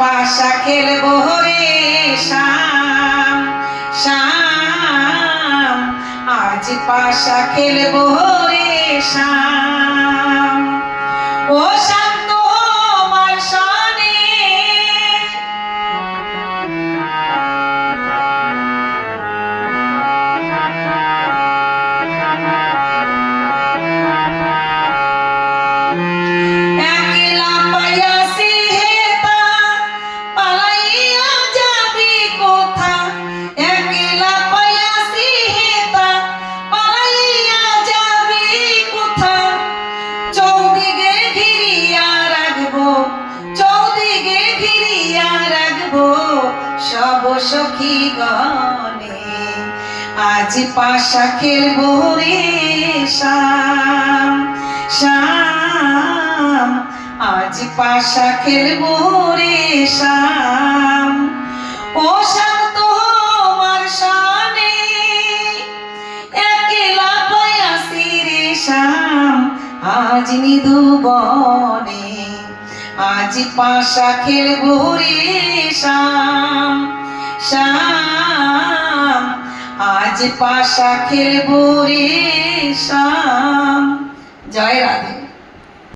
পাশা খেলবো রে শাম শাম, আজ পাশা খেলবো রে শাম। ও শান্ত আমার শানে একলা পাইয়াছি হেতা, পালাইয়া যাবি কোথা? একলা পাইয়াছি হেতা, পালাইয়া যাবি কোথা? চৌদিকে ঘিরিয়া রাখবো, চৌদিকে ঘিরিয়া রাখবো সব সখী গণে। আজ পাশা খেলবো রে শাম শাম, আজ পাশা খেলবো রে শাম। ও শান্ত আমার শানে একলা পাইয়াছি রে শাম, আজ নিধু বনে। আজ পাশা খেলবো রে শাম শাম, আজ পাশা খেলবো রে শাম। জয় রাধে।